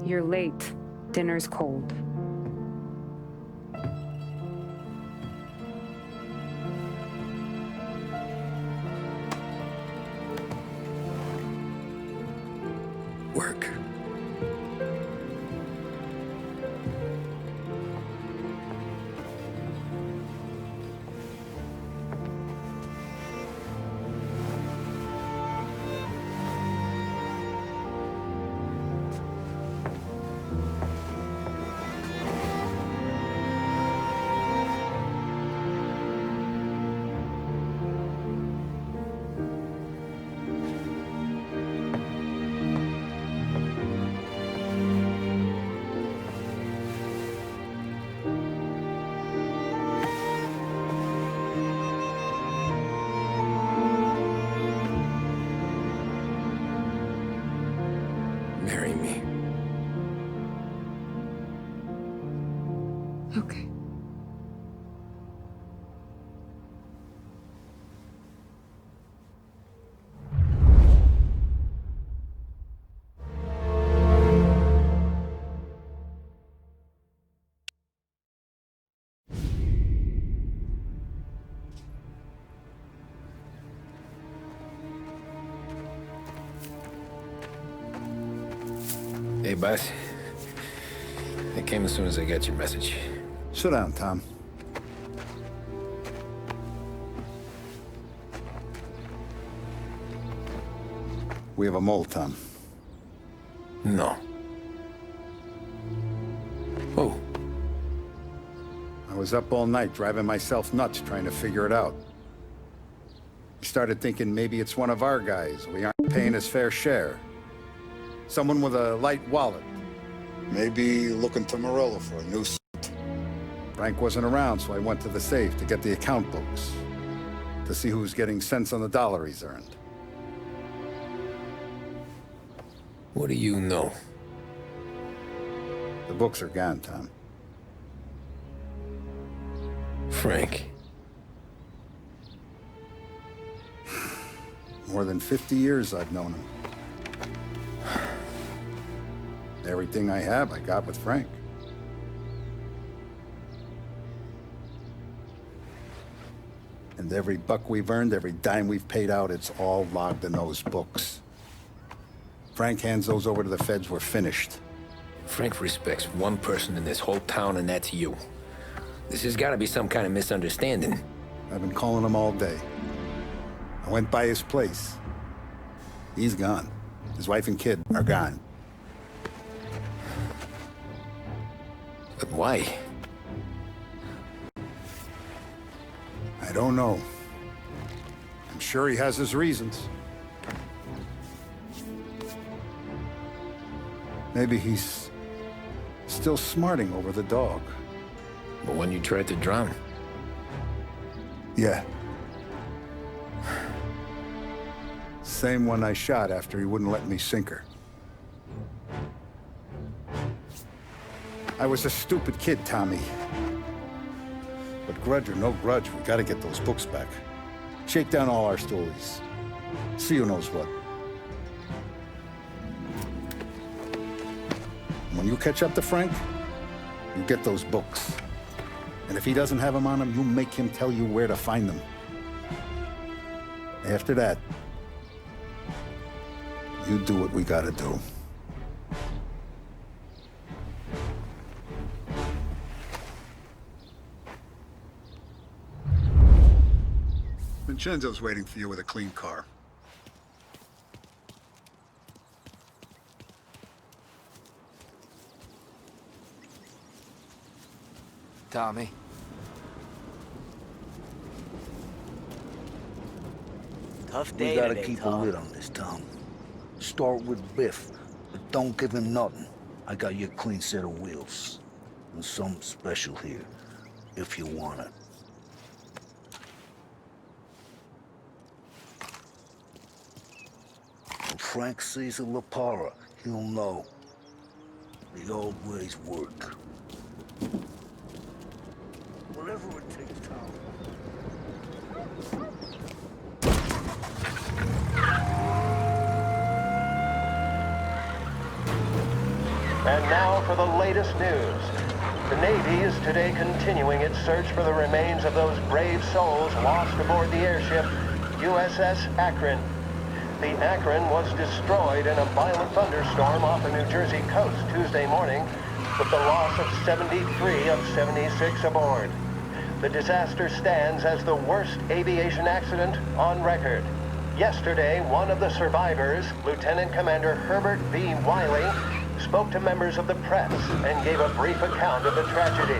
You're late. Dinner's cold. Work. Marry me. Okay. Hey, boss. I came as soon as I got your message. Sit down, Tom. We have a mole, Tom. No. Oh. I was up all night driving myself nuts trying to figure it out. I started thinking maybe it's one of our guys. We aren't paying his fair share. Someone with a light wallet. Maybe looking to Morello for a new suit. Frank wasn't around, so I went to the safe to get the account books. To see who's getting cents on the dollar he's earned. What do you know? The books are gone, Tom. Frank. More than 50 years I've known him. Everything I have, I got with Frank. And every buck we've earned, every dime we've paid out, it's all logged in those books. Frank hands those over to the feds, we're finished. Frank respects one person in this whole town, and that's you. This has got to be some kind of misunderstanding. I've been calling him all day. I went by his place. He's gone. His wife and kid are gone. But why? I don't know. I'm sure he has his reasons. Maybe he's still smarting over the dog. The one you tried to drown? Yeah. Same one I shot after he wouldn't let me sink her. I was a stupid kid, Tommy. But grudge or no grudge, we gotta get those books back. Shake down all our stories. See who knows what. When you catch up to Frank, you get those books. And if he doesn't have them on him, you make him tell you where to find them. After that, you do what we gotta do. Vincenzo's waiting for you with a clean car. Tommy. Tough We day gotta today, keep a Tom. lid on this town. Start with Biff, but don't give him nothing. I got you a clean set of wheels. And something special here, if you want it. When Frank sees a La Parra, he'll know. The old ways work. Whatever it takes, Tom. And now for the latest news. The Navy is today continuing its search for the remains of those brave souls lost aboard the airship USS Akron. The Akron was destroyed in a violent thunderstorm off the New Jersey coast Tuesday morning, with the loss of 73 of 76 aboard. The disaster stands as the worst aviation accident on record. Yesterday, one of the survivors, Lieutenant Commander Herbert V. Wiley, spoke to members of the press and gave a brief account of the tragedy.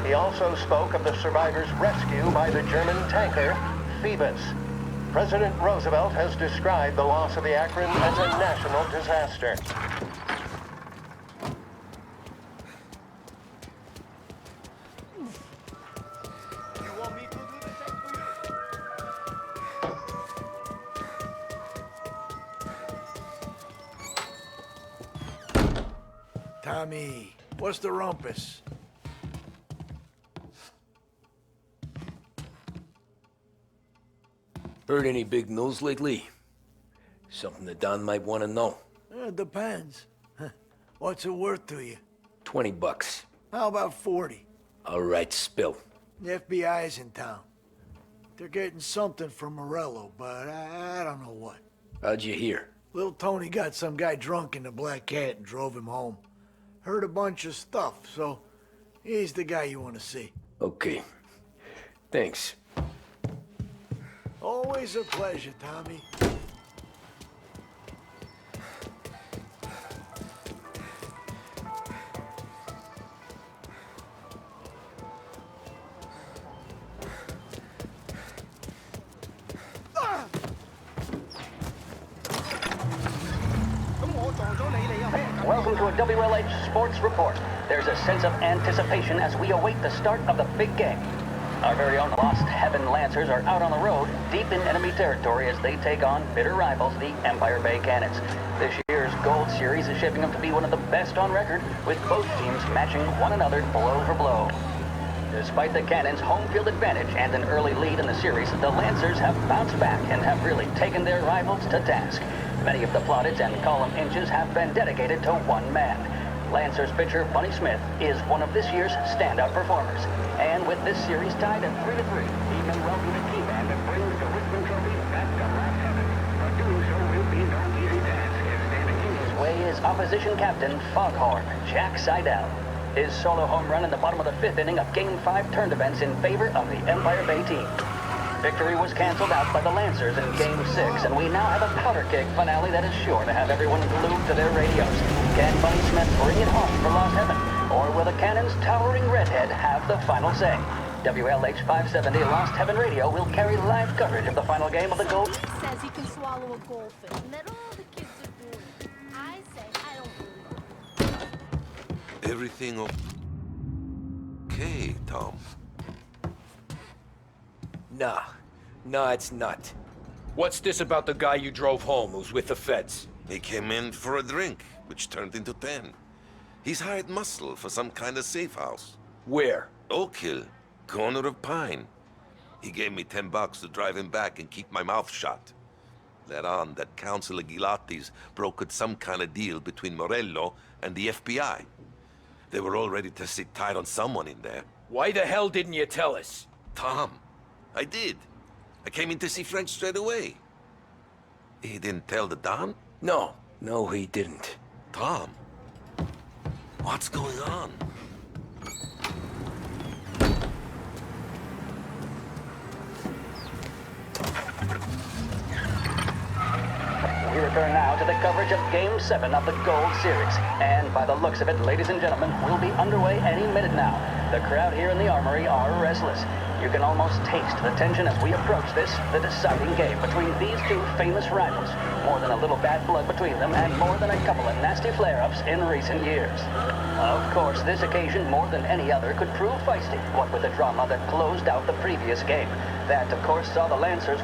He also spoke of the survivors' rescue by the German tanker Phoebus. President Roosevelt has described the loss of the Akron as a national disaster. Tommy, what's the rumpus? Heard any big news lately? Something that Don might want to know. Depends. What's it worth to you? $20. How about 40? All right, spill. The FBI's in town. They're getting something from Morello, but I don't know what. How'd you hear? Little Tony got some guy drunk in the Black Cat and drove him home. Heard a bunch of stuff, so he's the guy you want to see. Okay. Thanks. Always a pleasure, Tommy. Welcome to a WLH Sports Report. There's a sense of anticipation as we await the start of the big game. Our very own Lost Heaven Lancers are out on the road, deep in enemy territory as they take on bitter rivals, the Empire Bay Cannons. This year's Gold Series is shaping up to be one of the best on record, with both teams matching one another blow for blow. Despite the Cannons' home field advantage and an early lead in the series, the Lancers have bounced back and have really taken their rivals to task. Many of the plaudits and column inches have been dedicated to one man. Lancers pitcher Bunny Smith is one of this year's standout performers. And with this series tied at 3-3, he may well be the key man that brings the Richmond Trophy back to Lost Heaven. But doing so will be no easy task, as standing in his way is opposition captain Foghorn Jack Seidel. His solo home run in the bottom of the fifth inning of Game 5 turned events in favor of the Empire Bay team. Victory was canceled out by the Lancers in Game 6, and we now have a powder keg finale that is sure to have everyone glued to their radios. Can Bunny Smith bring it home for Lost Heaven, or will the Cannon's towering redhead have the final say? WLH 570 Lost Heaven Radio will carry live coverage of the final game of the Gold. Says he can swallow a goldfish, and that all the kids are doing it. I say I don't believe it. Everything okay, Tom? Nah, it's not. What's this about the guy you drove home who's with the feds? He came in for a drink, which turned into 10. He's hired muscle for some kind of safe house. Where? Oak Hill, corner of Pine. He gave me $10 to drive him back and keep my mouth shut. Let on that Councilor Gilatti's brokered some kind of deal between Morello and the FBI. They were all ready to sit tight on someone in there. Why the hell didn't you tell us? Tom, I did. I came in to see French straight away. He didn't tell the Don? No, he didn't. Tom, what's going on? We return now to the coverage of Game 7 of the Gold Series. And by the looks of it, ladies and gentlemen, we'll be underway any minute now. The crowd here in the Armory are restless. You can almost taste the tension as we approach this, the deciding game between these two famous rivals. More than a little bad blood between them, and more than a couple of nasty flare-ups in recent years. Of course, this occasion, more than any other, could prove feisty, what with the drama that closed out the previous game. That, of course, saw the Lancers...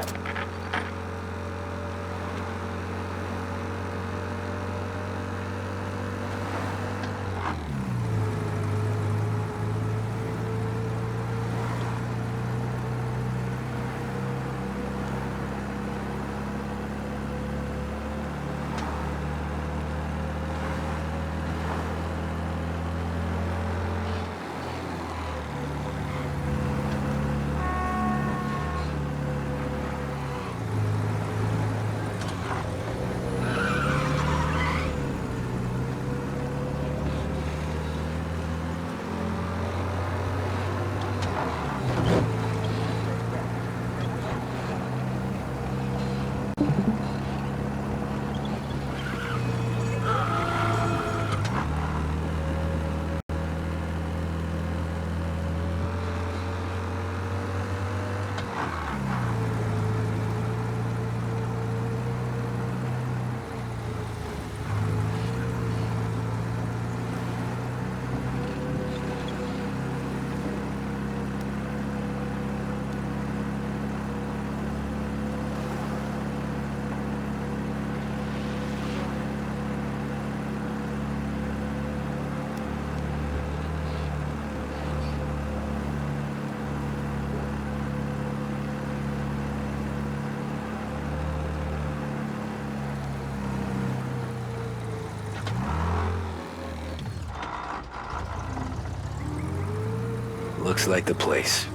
Looks like the place.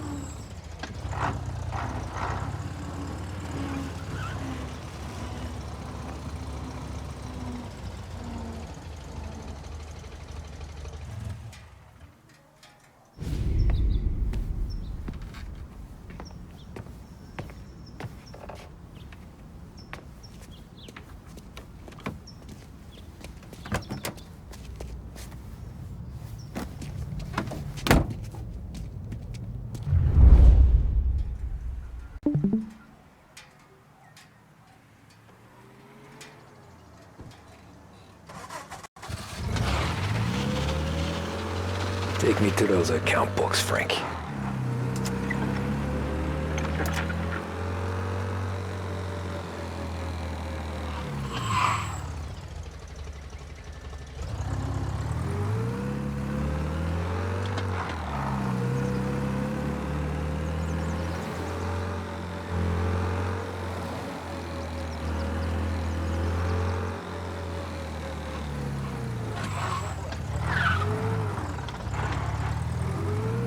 Take me to those account books, Frank.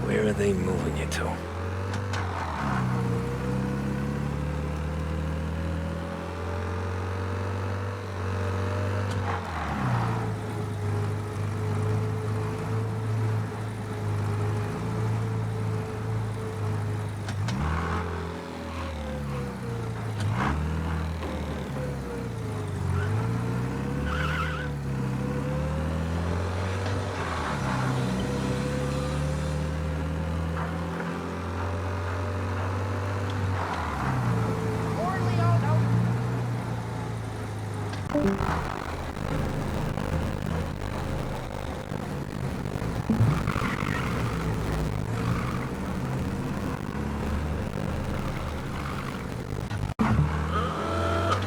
Where are they moving you to?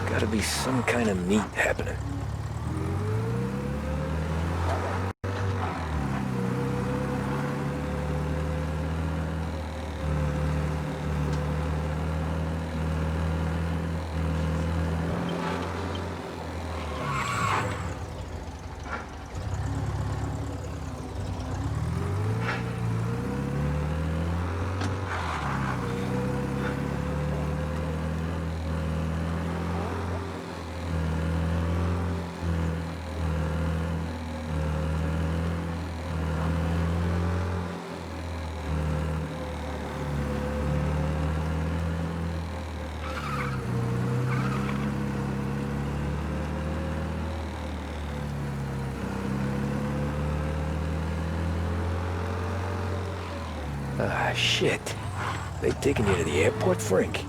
Gotta be some kind of meat happening. Ah, shit. They taking you to the airport, Frank?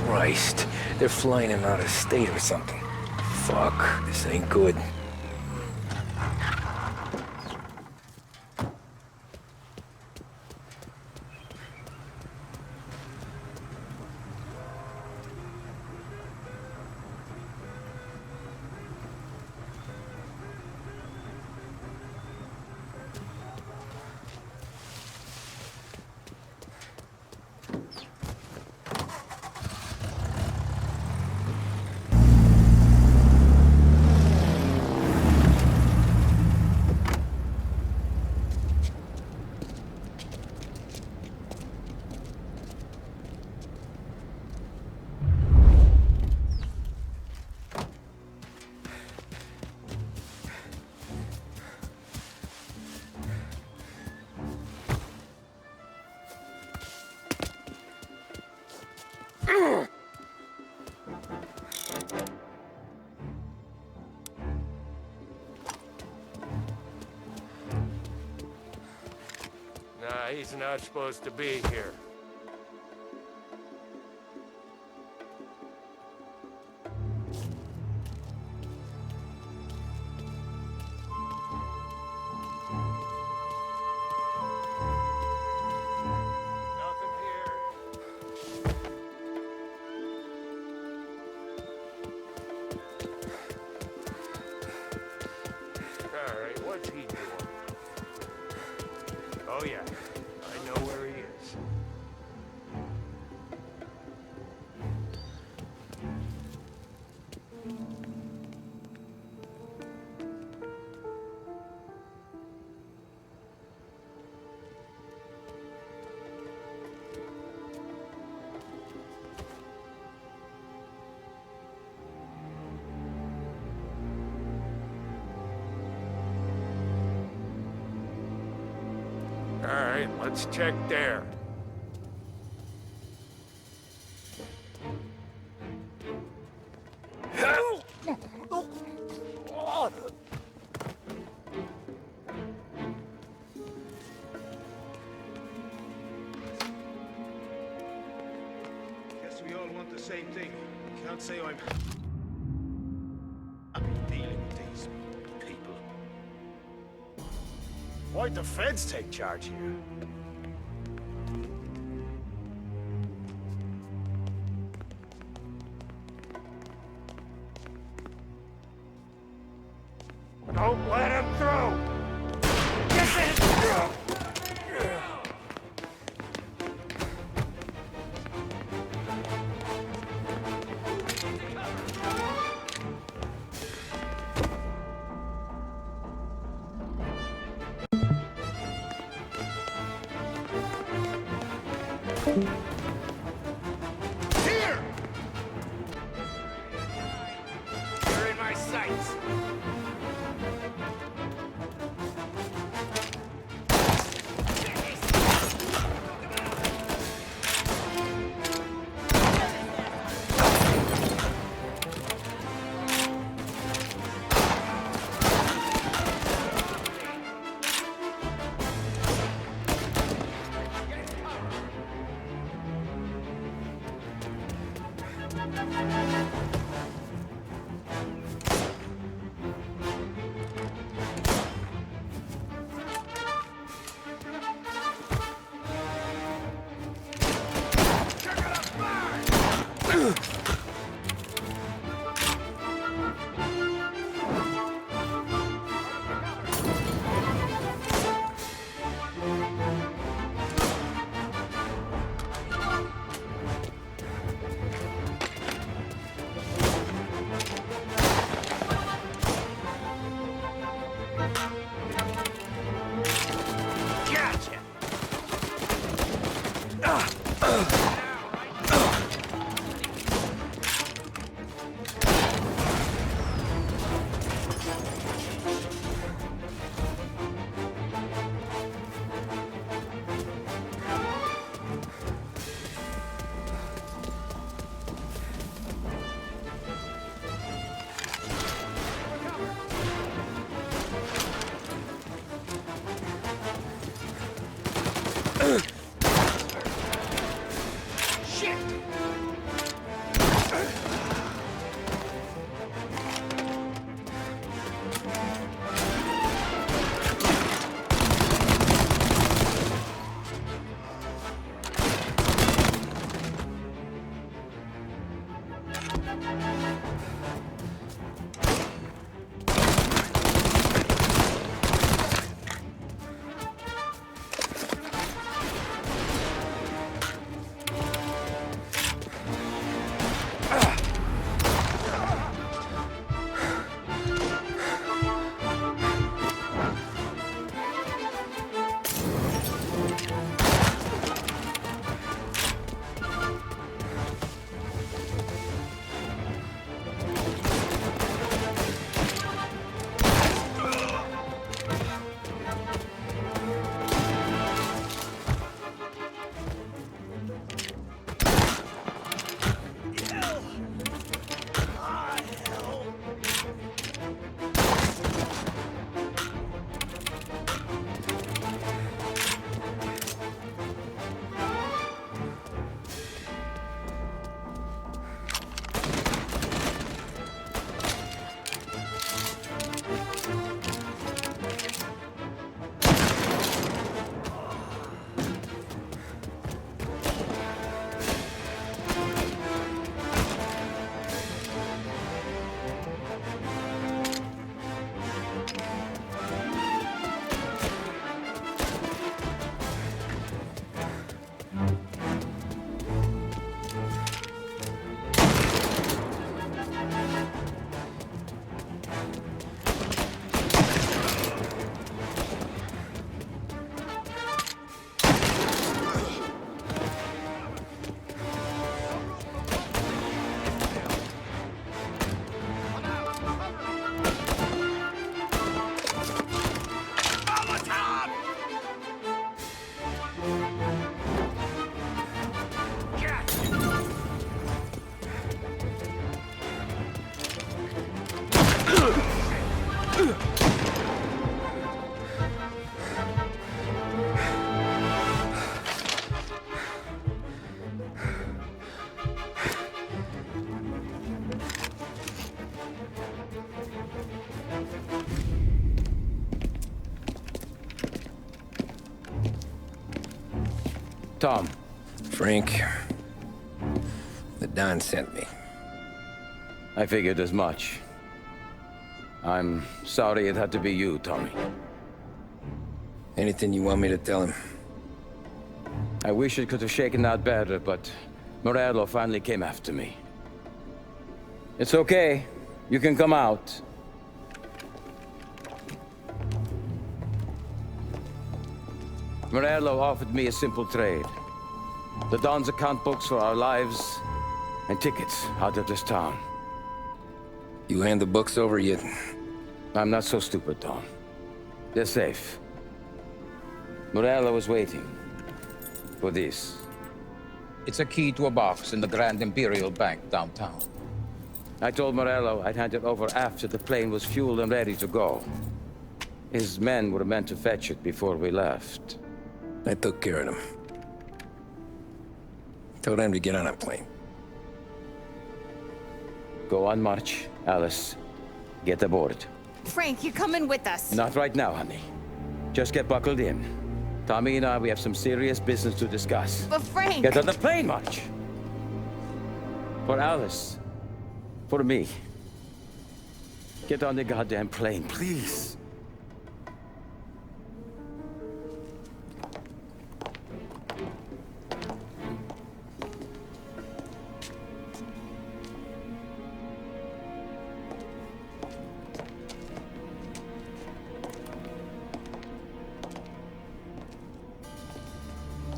Christ, they're flying him out of state or something. Fuck, this ain't good. he's not supposed to be here. Nothing here. All right, what's he doing? Oh yeah, I know where he is. All right, let's check there. Guess we all want the same thing. Can't say I'm dealing with these people. Why'd the feds take charge here? Don't let him through! Get in! Here! You're in my sights. Tom. Frank. The Don sent me. I figured as much. I'm sorry it had to be you, Tommy. Anything you want me to tell him? I wish it could have shaken out better, but Morello finally came after me. It's okay. You can come out. Morello offered me a simple trade. The Don's account books for our lives and tickets out of this town. You hand the books over yet? I'm not so stupid, Don. They're safe. Morello was waiting for this. It's a key to a box in the Grand Imperial Bank downtown. I told Morello I'd hand it over after the plane was fueled and ready to go. His men were meant to fetch it before we left. I took care of them. Told them to get on a plane. Go on, March. Alice, get aboard. Frank, you're coming with us. Not right now, honey. Just get buckled in. Tommy and I, we have some serious business to discuss. But Frank... Get on the plane, March! For Alice. For me. Get on the goddamn plane, please.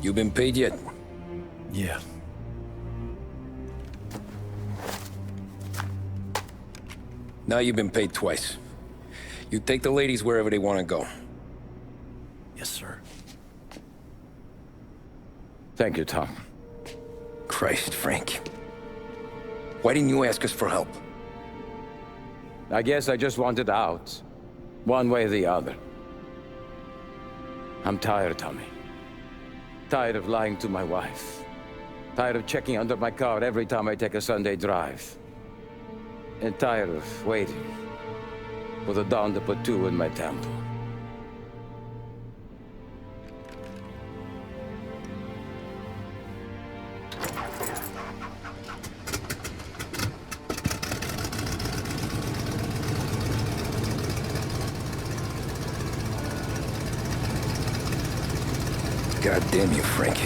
You been paid yet? Yeah. Now you've been paid twice. You take the ladies wherever they want to go. Yes, sir. Thank you, Tom. Christ, Frank. Why didn't you ask us for help? I guess I just wanted out. One way or the other. I'm tired, Tommy. Tired of lying to my wife. Tired of checking under my car every time I take a Sunday drive. And tired of waiting for the Dawn to put two in my temple. God damn you, Frank.